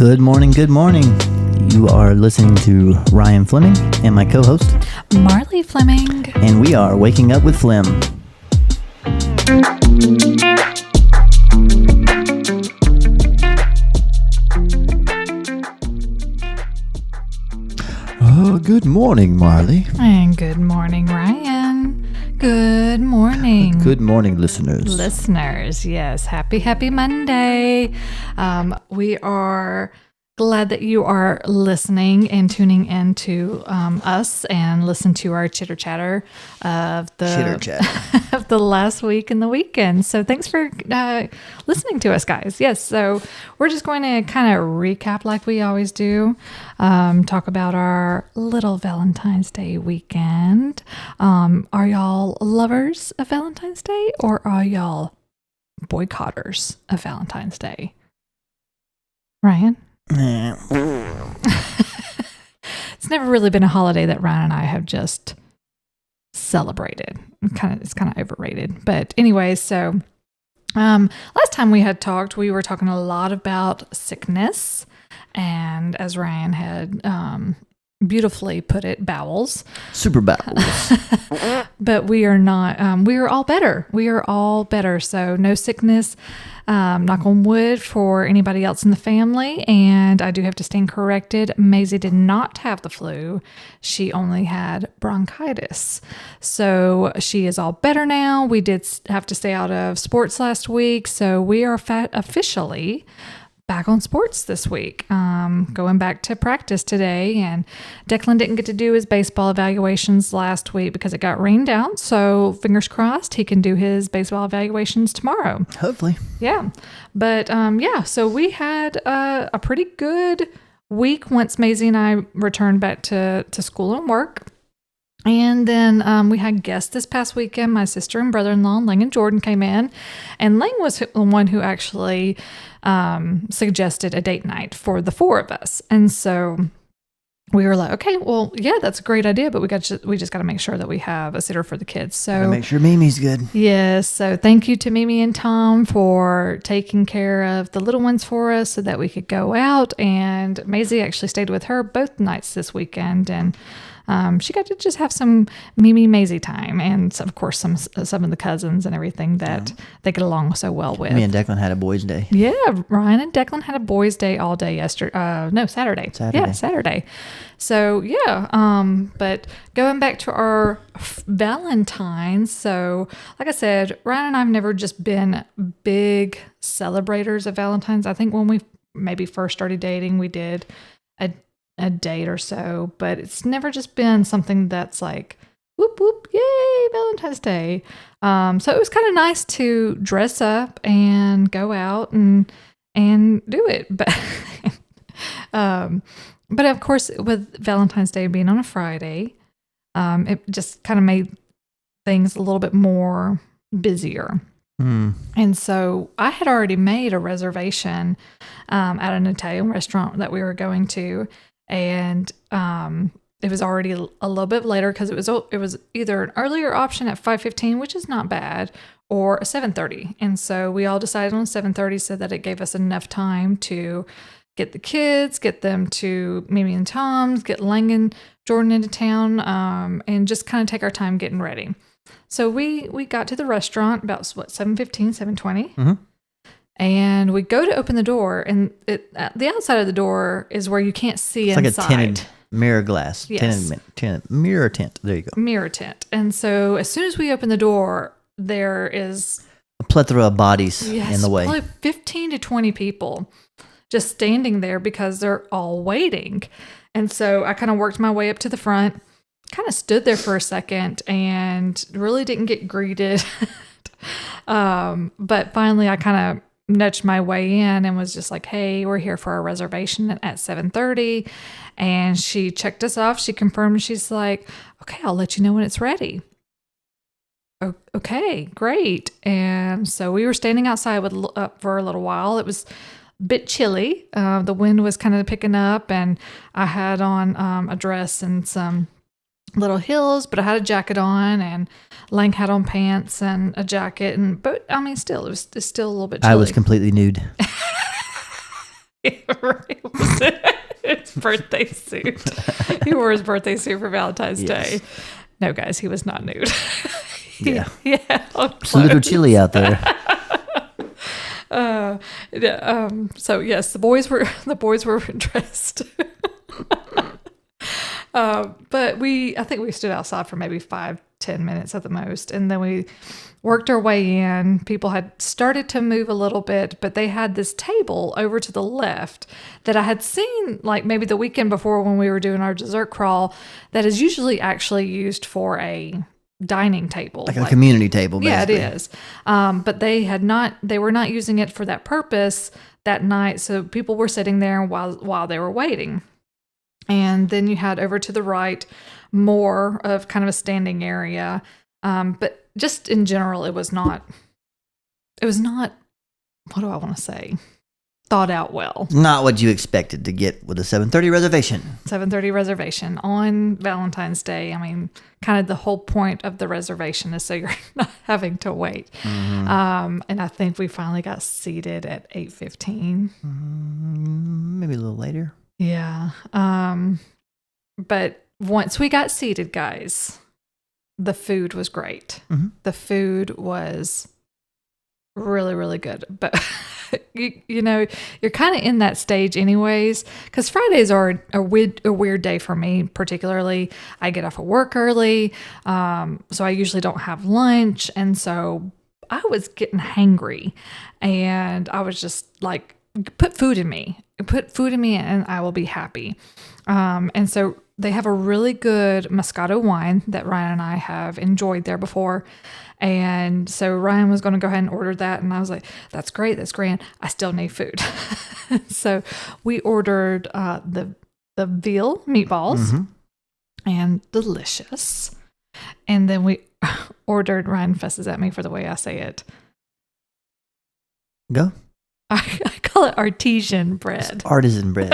Good morning, good morning. You are listening to Ryan Fleming and my co-host, Marlee Fleming. And we are Waking Up with Flem. Oh, good morning, Marlee. And good morning, Ryan. Good morning. Good morning, listeners. Listeners, yes. Happy Monday. We are glad that you are listening and tuning in to us and listen to our chitter chatter of the last week and the weekend. So thanks for listening to us, guys. Yes, so we're just going to kind of recap like we always do, talk about our little Valentine's Day weekend. Are y'all lovers of Valentine's Day or are y'all boycotters of Valentine's Day? Ryan? It's never really been a holiday that Ryan and I have just celebrated. It's kind of overrated. But anyway, so last time we had talked, we were talking a lot about sickness, and as Ryan had beautifully put it, bowels. Super bowels. But we are not, we are all better. We are all better. So no sickness, knock on wood for anybody else in the family. And I do have to stand corrected. Maisie did not have the flu. She only had bronchitis. So she is all better now. We did have to stay out of sports last week. So we are officially back on sports this week, going back to practice today, and Declan didn't get to do his baseball evaluations last week because it got rained out, so fingers crossed he can do his baseball evaluations tomorrow. Hopefully. Yeah. But so we had a pretty good week once Maisie and I returned back to school and work. And then we had guests this past weekend. My sister and brother-in-law, Lang and Jordan, came in. And Lang was the one who actually suggested a date night for the four of us. And so we were like, okay, well, yeah, that's a great idea. But we just got to make sure that we have a sitter for the kids. So make sure Mimi's good. Yes. So thank you to Mimi and Tom for taking care of the little ones for us so that we could go out. And Maisie actually stayed with her both nights this weekend. And she got to just have some Maisie time, and of course some of the cousins and everything that they get along so well with. Me and Declan had a boys' day. Yeah, Ryan and Declan had a boys' day all day Saturday. Yeah, Saturday. So yeah, but going back to our Valentines. So like I said, Ryan and I have never just been big celebrators of Valentine's. I think when we maybe first started dating, we did a date or so, but it's never just been something that's like whoop whoop yay Valentine's Day. So it was kind of nice to dress up and go out and do it, but but of course with Valentine's Day being on a Friday, it just kind of made things a little bit more busier. And so I had already made a reservation at an Italian restaurant that we were going to. And it was already a little bit later because it was either an earlier option at 5:15, which is not bad, or a 7:30. And so we all decided on 7:30 so that it gave us enough time to get the kids, get them to Mimi and Tom's, get Lang and Jordan into town, and just kind of take our time getting ready. So we got to the restaurant about 7:15, 7:20. Mm-hmm. And we go to open the door, and the outside of the door is where you can't see inside. It's like a tinted mirror glass. Yes. Tinted mirror tint. There you go. Mirror tint. And so as soon as we open the door, there is a plethora of bodies in the way. Probably 15 to 20 people just standing there because they're all waiting. And so I kind of worked my way up to the front, kind of stood there for a second, and really didn't get greeted. But finally I kind of nudged my way in and was just like, hey, we're here for our reservation at 7:30. And she checked us off. She confirmed. She's like, okay, I'll let you know when it's ready. Okay, great. And so we were standing outside for a little while. It was a bit chilly. The wind was kind of picking up, and I had on a dress and some little heels, but I had a jacket on, and Lang had on pants and a jacket, but I mean, still, it's still a little bit chilly. I was completely nude. Right. It was his birthday suit. He wore his birthday suit for Valentine's Day. No, guys, he was not nude. Yeah. It's a little chilly out there. So yes, the boys were dressed. But I think we stood outside for maybe 5-10 minutes at the most. And then we worked our way in. People had started to move a little bit, but they had this table over to the left that I had seen like maybe the weekend before when we were doing our dessert crawl that is usually actually used for a dining table. Like a community table, basically. Yeah, it is. But they were not using it for that purpose that night. So people were sitting there while they were waiting. And then you had over to the right more of kind of a standing area. But just in general, it was not, what do I want to say? Thought out well. Not what you expected to get with a 7:30 reservation. 7:30 reservation on Valentine's Day. I mean, kind of the whole point of the reservation is so you're not having to wait. Mm-hmm. And I think we finally got seated at 8:15. Maybe a little later. Yeah. But once we got seated, guys, the food was great. Mm-hmm. The food was really, really good. But you know, you're kind of in that stage anyways, because Fridays are a weird day for me, particularly. I get off of work early, so I usually don't have lunch. And so I was getting hangry, and I was just like, put food in me and I will be happy. And so they have a really good Moscato wine that Ryan and I have enjoyed there before. And so Ryan was going to go ahead and order that. And I was like, that's great. That's grand. I still need food. So we ordered the veal meatballs, and delicious. And then we ordered, Ryan fusses at me for the way I say it. Go. I call it artesian bread. It's artisan bread.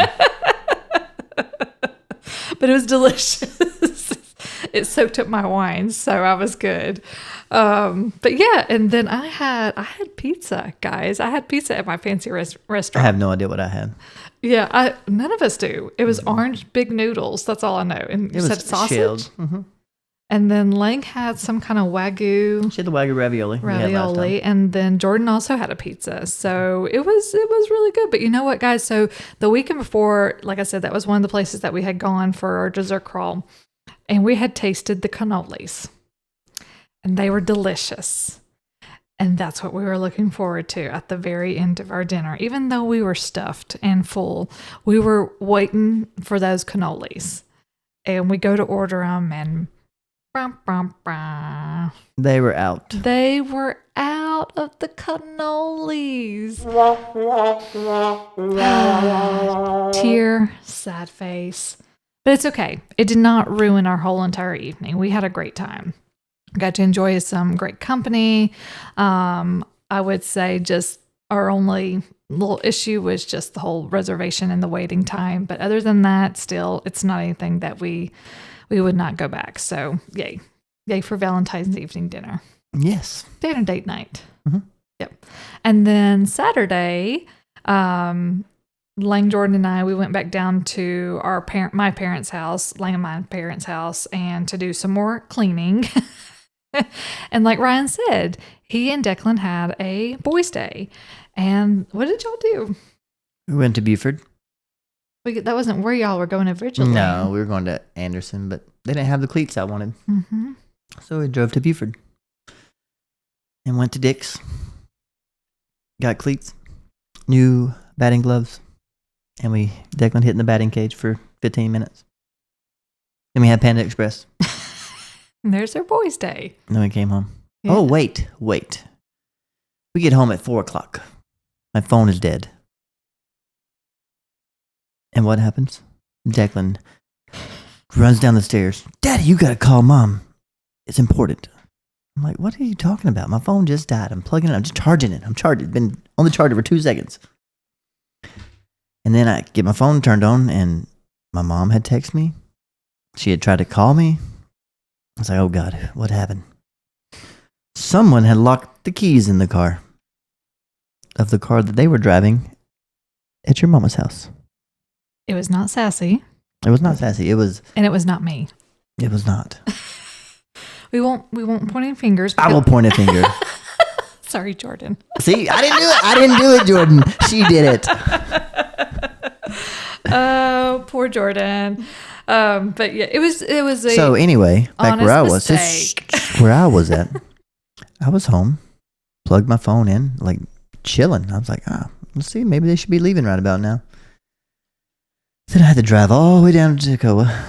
But it was delicious. It soaked up my wine, so I was good. But yeah, and then I had pizza, guys. I had pizza at my fancy restaurant. I have no idea what I had. Yeah, none of us do. It was orange big noodles. That's all I know. And you said sausage. Shelled. Mm-hmm. And then Lang had some kind of Wagyu. She had the Wagyu ravioli. And then Jordan also had a pizza. So it was really good. But you know what, guys? So the weekend before, like I said, that was one of the places that we had gone for our dessert crawl. And we had tasted the cannolis. And they were delicious. And that's what we were looking forward to at the very end of our dinner. Even though we were stuffed and full, we were waiting for those cannolis. And we go to order them, and they were out. They were out of the cannolis. Tear, sad face. But it's okay. It did not ruin our whole entire evening. We had a great time. Got to enjoy some great company. I would say just our only little issue was just the whole reservation and the waiting time. But other than that, still, it's not anything that we would not go back. So yay. Yay for Valentine's evening dinner. Yes. Dinner date night. Mm-hmm. Yep. And then Saturday, Lang, Jordan, and I, we went back down to my parents' house, Lang and my parents' house, and to do some more cleaning. And like Ryan said, he and Declan had a boys' day. And what did y'all do? We went to Buford. That wasn't where y'all were going originally. No, we were going to Anderson, but they didn't have the cleats I wanted. Mm-hmm. So we drove to Buford and went to Dick's. Got cleats, new batting gloves, and Declan hit in the batting cage for 15 minutes. Then we had Panda Express. And there's our boys' day. And then we came home. Yeah. Oh, wait. We get home at 4:00. My phone is dead. And what happens? Declan runs down the stairs. Daddy, you gotta call Mom. It's important. I'm like, what are you talking about? My phone just died. I'm plugging it. I'm just charging it. It's been on the charger for 2 seconds. And then I get my phone turned on, and my mom had texted me. She had tried to call me. I was like, oh God, what happened? Someone had locked the keys in the car. Of the car that they were driving. at your mama's house. It was not sassy. It was not sassy. It was not me. It was not. We won't point any fingers. I will point a finger. Sorry, Jordan. See, I didn't do it. I didn't do it, Jordan. She did it. Oh, poor Jordan. But yeah, it was a So anyway, back where I was, where I was at, I was home, plugged my phone in, like chilling. I was like, let's see, maybe they should be leaving right about now. Then I had to drive all the way down to Tacoma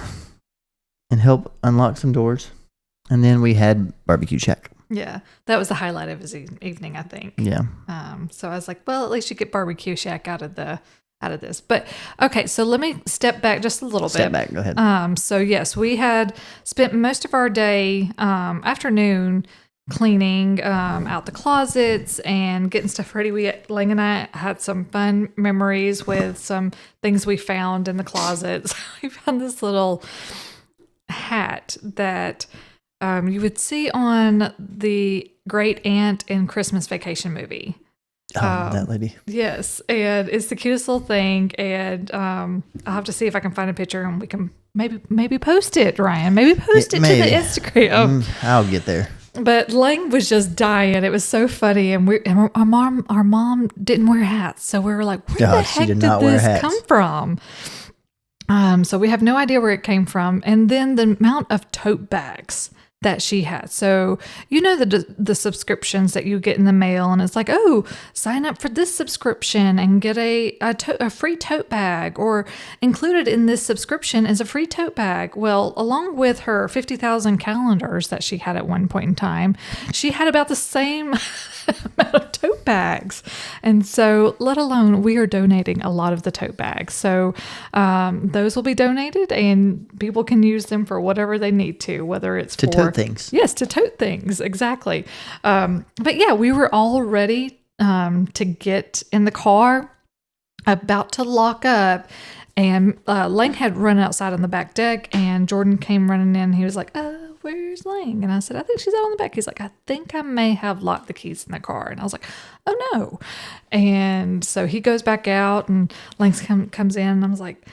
and help unlock some doors. And then we had Barbecue Shack. Yeah, that was the highlight of his evening, I think. Yeah. So I was like, well, at least you get Barbecue Shack out of this. But okay, so let me step back just a little bit. Step back, go ahead. So yes, we had spent most of our day, afternoon, cleaning out the closets and getting stuff ready. Lang and I had some fun memories with some things we found in the closets. We found this little hat that you would see on the Great Aunt in Christmas Vacation movie. That lady. Yes, and it's the cutest little thing, and I'll have to see if I can find a picture and we can maybe post it, Ryan. Maybe post it to the Instagram. I'll get there. But Lang was just dying. It was so funny, and our mom didn't wear hats, so we were like, "Where the heck did this come from?" So we have no idea where it came from, and then the amount of tote bags that she had. So you know the subscriptions that you get in the mail, and it's like, oh, sign up for this subscription and get a free tote bag, or included in this subscription is a free tote bag. Well, along with her 50,000 calendars that she had at one point in time, she had about the same amount of tote bags. And so, let alone, we are donating a lot of the tote bags. So those will be donated, and people can use them for whatever they need to, whether it's to tote things. Yes, to tote things. Exactly. But yeah, we were all ready to get in the car, about to lock up. And Lang had run outside on the back deck, and Jordan came running in. He was like, where's Lang? And I said, I think she's out on the back. He's like, I think I may have locked the keys in the car. And I was like, oh no. And so he goes back out, and Lang comes in, and I was like,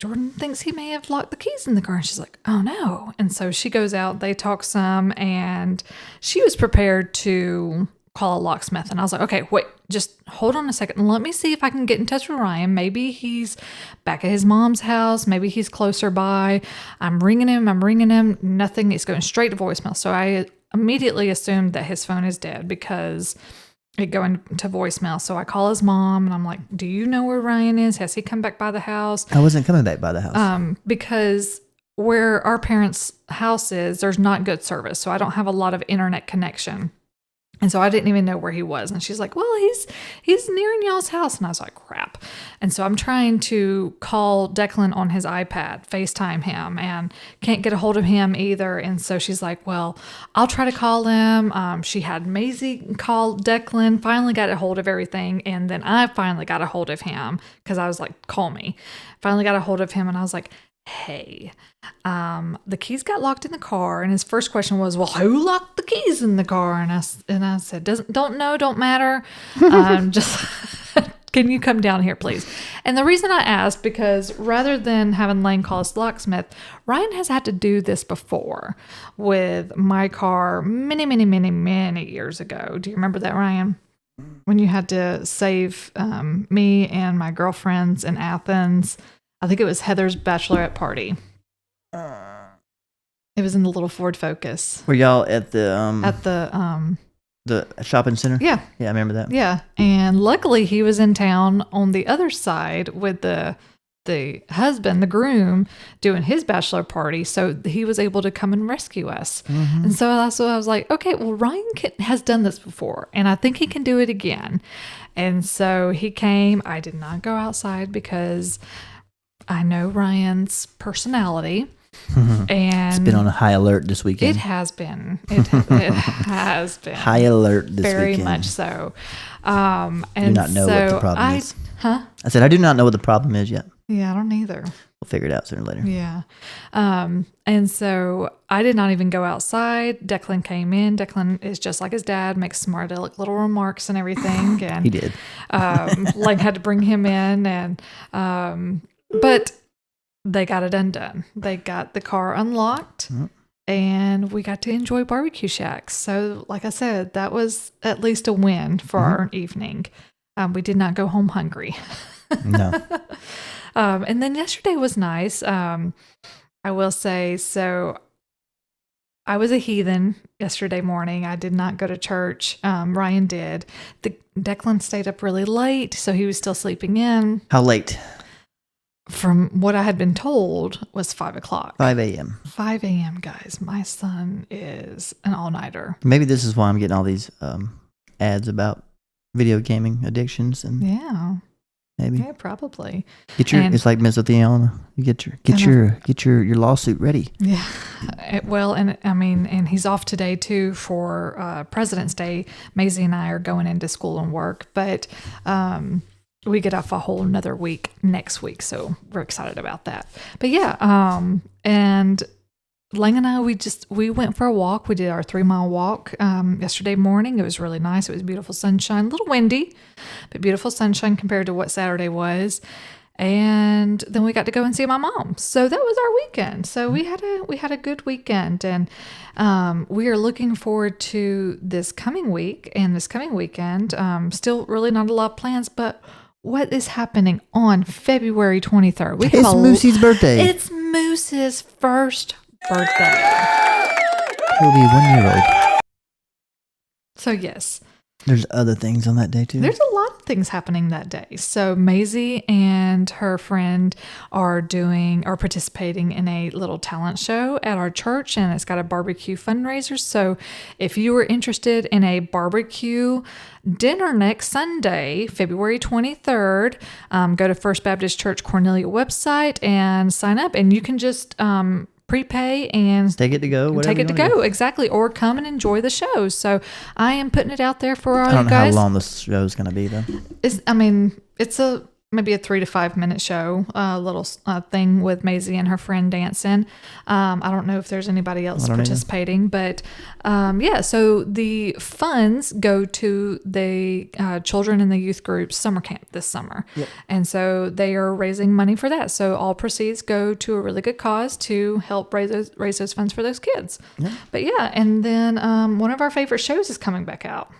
Jordan thinks he may have locked the keys in the car. And she's like, oh no. And so she goes out, they talk some, and she was prepared to call a locksmith. And I was like, okay, wait, just hold on a second. Let me see if I can get in touch with Ryan. Maybe he's back at his mom's house. Maybe he's closer by. I'm ringing him. Nothing. It's going straight to voicemail. So I immediately assumed that his phone is dead because it going to voicemail. So I call his mom, and I'm like, do you know where Ryan is? Has he come back by the house? I wasn't coming back by the house. Because where our parents' house is, there's not good service. So I don't have a lot of internet connection. And so I didn't even know where he was. And she's like, well, he's near y'all's house. And I was like, crap. And so I'm trying to call Declan on his iPad, FaceTime him, and can't get a hold of him either. And so she's like, well, I'll try to call him. She had Maisie call Declan, finally got a hold of everything. And then I finally got a hold of him because I was like, call me. Finally got a hold of him, and I was like, hey, the keys got locked in the car. And his first question was, well, who locked the keys in the car? And I said, don't know, don't matter. Just can you come down here, please? And the reason I asked, because rather than having Lang call us locksmith, Ryan has had to do this before with my car many years ago. Do you remember that, Ryan? When you had to save me and my girlfriends in Athens. I think it was Heather's bachelorette party. It was in the little Ford Focus. Were y'all at the shopping center? Yeah. Yeah, I remember that. Yeah. And luckily he was in town on the other side with the husband, the groom, doing his bachelor party. So he was able to come and rescue us. Mm-hmm. And so that's what I was like, okay, well, Ryan has done this before, and I think he can do it again. And so he came. I did not go outside because I know Ryan's personality. And it's been on a high alert this weekend. It has been. It has been high alert this very weekend. Very much so. And do not know what the problem is. Huh? I said I do not know what the problem is yet. Yeah, I don't either. We'll figure it out sooner or later. Yeah. And so I did not even go outside. Declan came in. Declan is just like his dad, makes smart little remarks and everything. And He did. Lang had to bring him in, and but they got it undone. They got the car unlocked. Mm-hmm. And we got to enjoy barbecue shacks. So, like I said, that was at least a win for our evening. We did not go home hungry. No. And then yesterday was nice. I will say, so I was a heathen yesterday morning. I did not go to church. Ryan did. Declan stayed up really late, so he was still sleeping in. How late? From what I had been told was 5 o'clock. 5 a.m. 5 a.m., guys. My son is an all-nighter. Maybe this is why I'm getting all these ads about video gaming addictions and yeah, maybe probably. It's like mesothelioma. You get your lawsuit ready. Yeah. Well, and I mean, and he's off today too for President's Day. Maisie and I are going into school and work, but we get off a whole another week next week, so we're excited about that. But yeah, and Lang and I, we went for a walk. We did our 3-mile walk yesterday morning. It was really nice. It was beautiful sunshine, a little windy, but beautiful sunshine compared to what Saturday was. And then we got to go and see my mom. So that was our weekend. So we had a good weekend, and we are looking forward to this coming week and this coming weekend. Still really not a lot of plans, but what is happening on February 23rd? It's Moosey's birthday. It's Moose's first birthday. He'll be 1 year old. So yes. There's other things on that day too. There's a lot of things happening that day. So Maisie and her friend are participating in a little talent show at our church, and it's got a barbecue fundraiser. So if you are interested in a barbecue dinner next Sunday, February 23rd, go to First Baptist Church Cornelia website and sign up, and you can just prepay and take it to go. Exactly, or come and enjoy the show. So I am putting it out there for all you guys. I don't know how long the show is going to be though. It's maybe a 3 to 5 minute show, a little thing with Maisie and her friend dancing. I don't know if there's anybody else participating, but yeah. So the funds go to the children in the youth group summer camp this summer. Yep. And so they are raising money for that. So all proceeds go to a really good cause to help raise those funds for those kids. Yep. But yeah, and then one of our favorite shows is coming back out,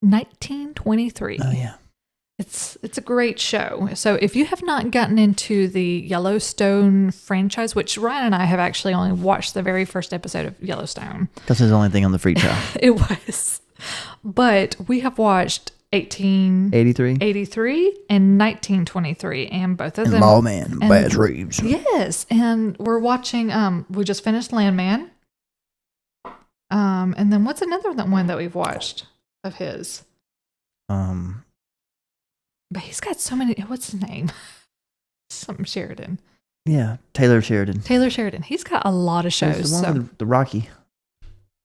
1923. Oh yeah. It's a great show. So if you have not gotten into the Yellowstone franchise, which Ryan and I have actually only watched the very first episode of Yellowstone. That's the only thing on the free trial. It was. But we have watched 1883 and 1923, and both of them. Lawman and Bad Reeves. Yes, and we're watching, we just finished Landman. And then what's another one that we've watched of his? But he's got so many. What's his name? Something Sheridan. Yeah, Taylor Sheridan. He's got a lot of shows. He's the one with the Rocky.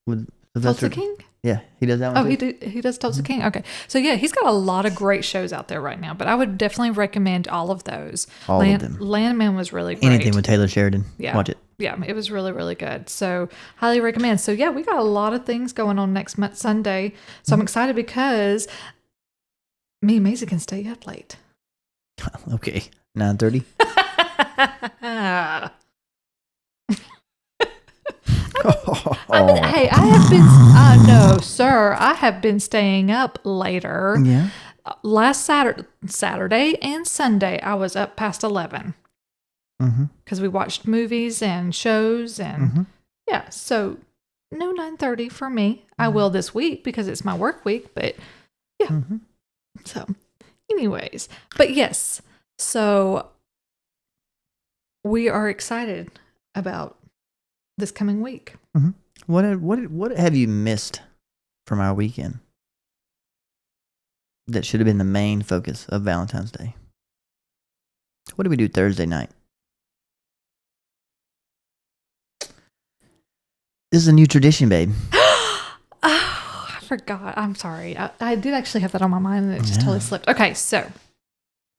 With Tulsa King? Yeah, he does that one. He does Tulsa King? Okay. So yeah, he's got a lot of great shows out there right now, but I would definitely recommend all of those. All of them. Landman was really great. Anything with Taylor Sheridan. Yeah. Watch it. Yeah, it was really, really good. So highly recommend. So yeah, we got a lot of things going on next Sunday. So I'm excited because me and Maisie can stay up late. Okay. 9:30. Hey, I have been. No, sir. I have been staying up later. Yeah. Last Saturday and Sunday, I was up past 11. Because we watched movies and shows and yeah. So no 9:30 for me. I will this week because it's my work week. But yeah. So, anyways, but yes, so we are excited about this coming week. What have you missed from our weekend that should have been the main focus of Valentine's Day? What did we do Thursday night? This is a new tradition, babe. I forgot. I'm sorry. I did actually have that on my mind and it just totally slipped. Okay, so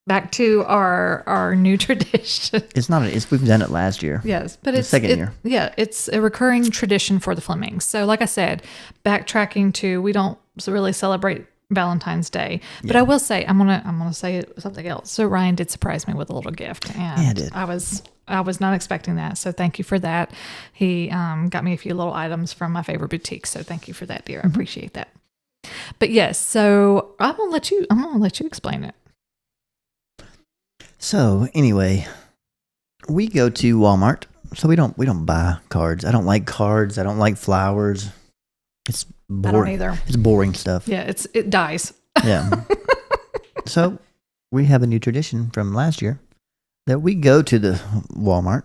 back to our new tradition. It's not. We've done it last year. Yes, but it's second year. Yeah, it's a recurring tradition for the Flemings. So, like I said, backtracking to we don't really celebrate Valentine's Day, but I will say I'm gonna say something else. So Ryan did surprise me with a little gift, and I did. I was not expecting that. So thank you for that. He got me a few little items from my favorite boutique. So thank you for that, dear. I appreciate that. But yes, so I'm gonna let you explain it. So anyway, we go to Walmart. So we don't buy cards. I don't like cards. I don't like flowers. It's boring. I don't either. It's boring stuff. Yeah, it dies. Yeah. So we have a new tradition from last year that we go to the Walmart.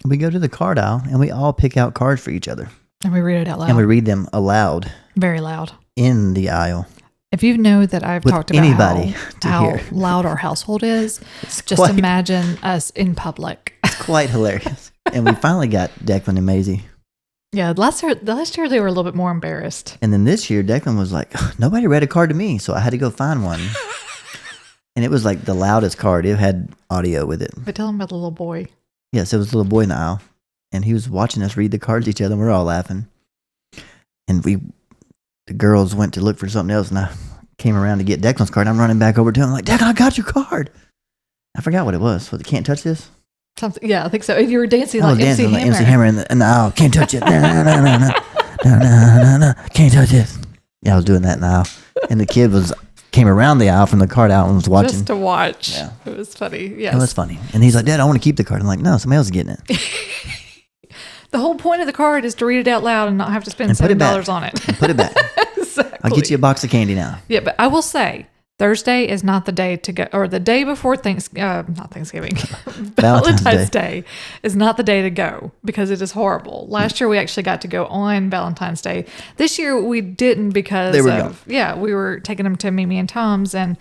We go to the card aisle and we all pick out cards for each other. And we read it out loud. And we read them aloud. Very loud. In the aisle. If you know that I've talked about how loud our household is, just imagine us in public. It's quite hilarious. And we finally got Declan and Maisie. Yeah, last year they were a little bit more embarrassed. And then this year, Declan was like, nobody read a card to me, so I had to go find one. And it was like the loudest card. It had audio with it. But tell him about the little boy. Yes, it was a little boy in the aisle. And he was watching us read the cards to each other, and we were all laughing. And the girls went to look for something else, and I came around to get Declan's card. I'm running back over to him like, Declan, I got your card. I forgot what it was. Was it Can't Touch This? Something, yeah, I think so. You were dancing like MC Hammer. MC Hammer in the aisle. Can't touch it. No. Can't touch this. Yeah, I was doing that in the aisle. And the kid came around the aisle from the card aisle and was watching. Just to watch. Yeah. It was funny. Yes. It was funny. And he's like, Dad, I want to keep the card. I'm like, no, somebody else is getting it. The whole point of the card is to read it out loud and not have to spend $7 on it. And put it back. Exactly. I'll get you a box of candy now. Yeah, but I will say, Thursday is not the day to go, or the day before not Thanksgiving, Valentine's Day is not the day to go because it is horrible. Last year we actually got to go on Valentine's Day. This year we didn't because we were taking them to Mimi and Tom's and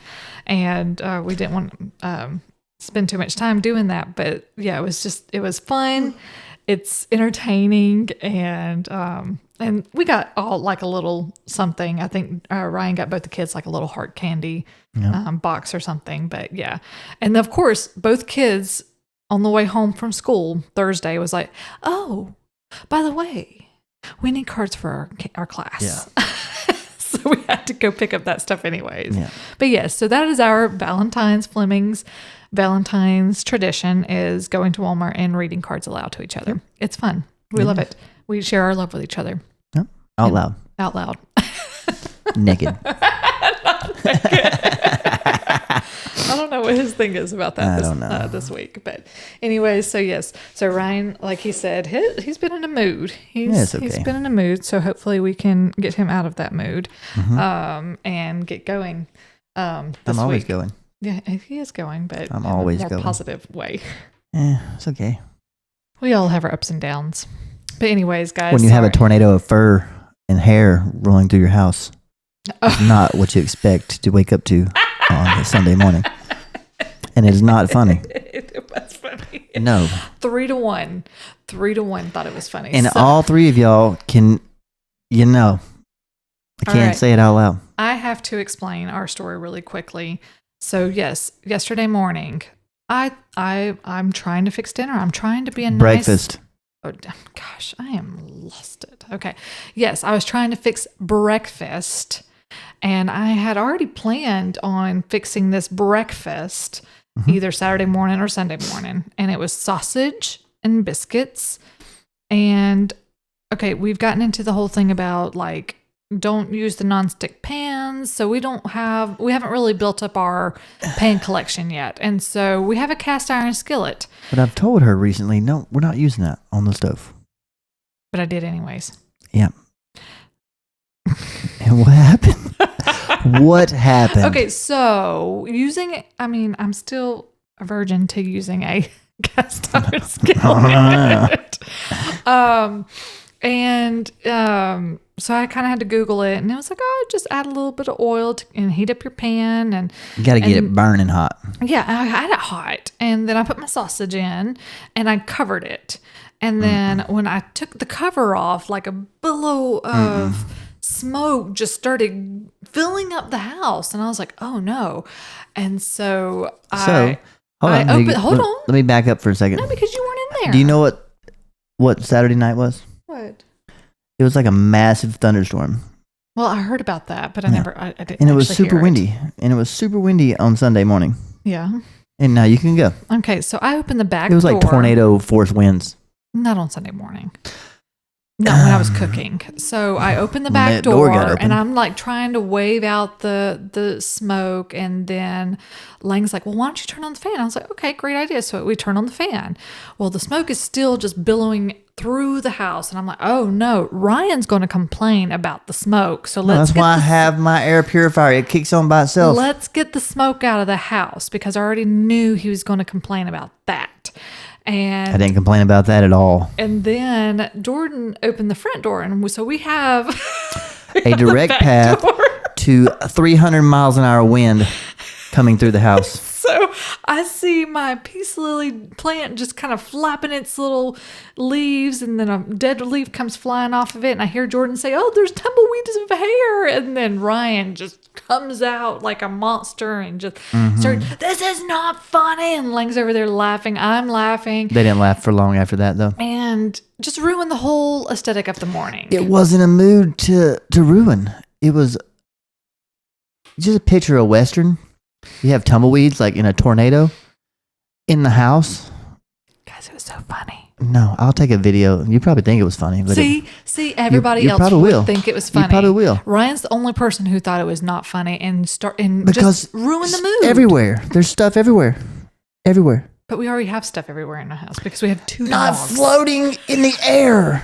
we didn't want to spend too much time doing that. But yeah, it was fun. It's entertaining and we got all like a little something. I think Ryan got both the kids like a little heart candy box or something. But yeah. And of course, both kids on the way home from school Thursday was like, oh, by the way, we need cards for our class. Yeah. So we had to go pick up that stuff anyways. Yeah. But yes, so that is our Fleming's Valentine's tradition is going to Walmart and reading cards aloud to each other. It's fun. We love it. We share our love with each other. Yep. Out loud. Out loud. Naked. I don't know what his thing is about that this week. But anyways, so yes. So Ryan, like he said, he's been in a mood. He's been in a mood. So hopefully we can get him out of that mood and get going this I'm always week. Going. Yeah, he is going, but I'm always in a more going. Positive way. It's okay. We all have our ups and downs. But anyways, guys. When you have a tornado of fur and hair rolling through your house, it's not what you expect to wake up to on a Sunday morning. And it's not funny. It was funny. No. 3-1. 3-1 thought it was funny. And all three of y'all can, I can't say it out loud. I have to explain our story really quickly. So yes, yesterday morning, I'm trying to fix dinner. I'm trying to be a breakfast. Oh gosh, I am lost it. Okay. Yes, I was trying to fix breakfast and I had already planned on fixing this breakfast either Saturday morning or Sunday morning. And it was sausage and biscuits. And okay, we've gotten into the whole thing about like, don't use the nonstick pans. So we haven't really built up our pan collection yet. And so we have a cast iron skillet. But I've told her recently, no, we're not using that on the stove. But I did anyways. Yeah. And what happened? What happened? Okay, so I'm still a virgin to using a cast iron skillet. So I kind of had to Google it, and it was like, oh, just add a little bit of oil and heat up your pan, and you got to get it burning hot. Yeah, I had it hot, and then I put my sausage in, and I covered it, and then when I took the cover off, like a billow of smoke just started filling up the house. And I was like, oh no. And so hold on. Let me back up for a second. No, because you weren't in there. Do you know what Saturday night was? What? It was like a massive thunderstorm. Well, I heard about that, but I didn't. And it was super windy. And it was super windy on Sunday morning. Yeah. And now you can go. Okay, so I opened the back door. It was like tornado force winds. Not on Sunday morning. Not when I was cooking. So I opened the back door and I'm like trying to wave out the smoke. And then Lang's like, well, why don't you turn on the fan? I was like, okay, great idea. So we turn on the fan. Well, the smoke is still just billowing through the house. And I'm like, oh no, Ryan's going to complain about the smoke. So that's why I have my air purifier. It kicks on by itself. Let's get the smoke out of the house because I already knew he was going to complain about that. And I didn't complain about that at all. And then Jordan opened the front door. And so we have a direct path to 300 miles an hour wind coming through the house. So I see my peace lily plant just kind of flapping its little leaves, and then a dead leaf comes flying off of it. And I hear Jordan say, oh, there's tumbleweeds of hair. And then Ryan just comes out like a monster and just starts, this is not funny. And Lang's over there laughing. I'm laughing. They didn't laugh for long after that, though. And just ruined the whole aesthetic of the morning. It wasn't a mood to ruin. It was just a picture of Western. You have tumbleweeds like in a tornado in the house. Guys, it was so funny. No, I'll take a video. You probably think it was funny. But see, everybody else would think it was funny. You probably will. Ryan's the only person who thought it was not funny and because just ruin the mood. Everywhere. There's stuff everywhere. Everywhere. But we already have stuff everywhere in our house because we have 2 dogs. Not floating in the air.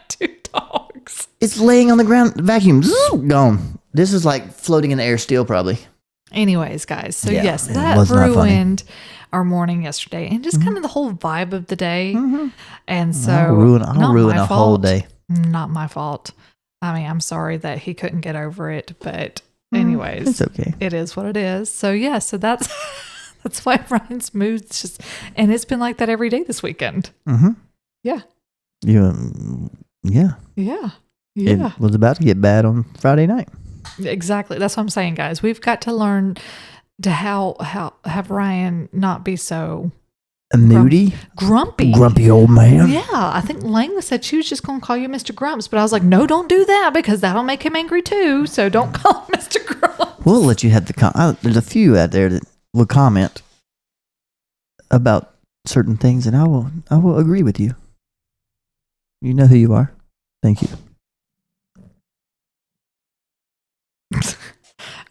2 dogs. It's laying on the ground. Vacuum. Gone. This is like floating in the air still probably. Anyways, guys, so yes, that ruined our morning yesterday and just kind of the whole vibe of the day. And so I'll ruin a whole day. Not my fault. I mean, I'm sorry that he couldn't get over it, but anyways, it's okay. It is what it is. So yeah, so that's why Ryan's mood's just, and it's been like that every day this weekend. Yeah. Yeah. It was about to get bad on Friday night. Exactly. That's what I'm saying, guys. We've got to learn to have Ryan not be so moody, grumpy old man. Yeah, I think Lang said she was just going to call you Mr. Grumps, but I was like, no, don't do that because that'll make him angry too. So don't call him Mr. Grumps. We'll let you have there's a few out there that will comment about certain things, and I will agree with you. You know who you are. Thank you.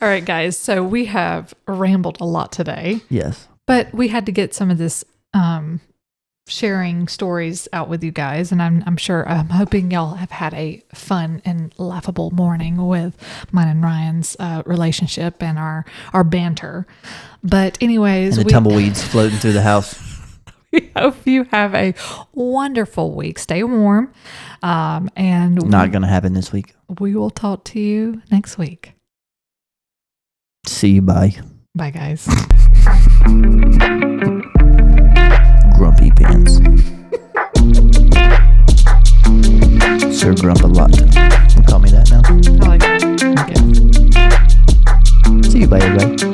All right, guys. So we have rambled a lot today. Yes. But we had to get some of this sharing stories out with you guys. And I'm hoping y'all have had a fun and laughable morning with mine and Ryan's relationship and our banter. But anyways. And the tumbleweeds floating through the house. We hope you have a wonderful week. Stay warm. And not going to happen this week. We will talk to you next week. See you. Bye. Bye, guys. Grumpy pants. Sir Grump a lot. Call me that now. I like that. Okay. See you. Bye, everybody.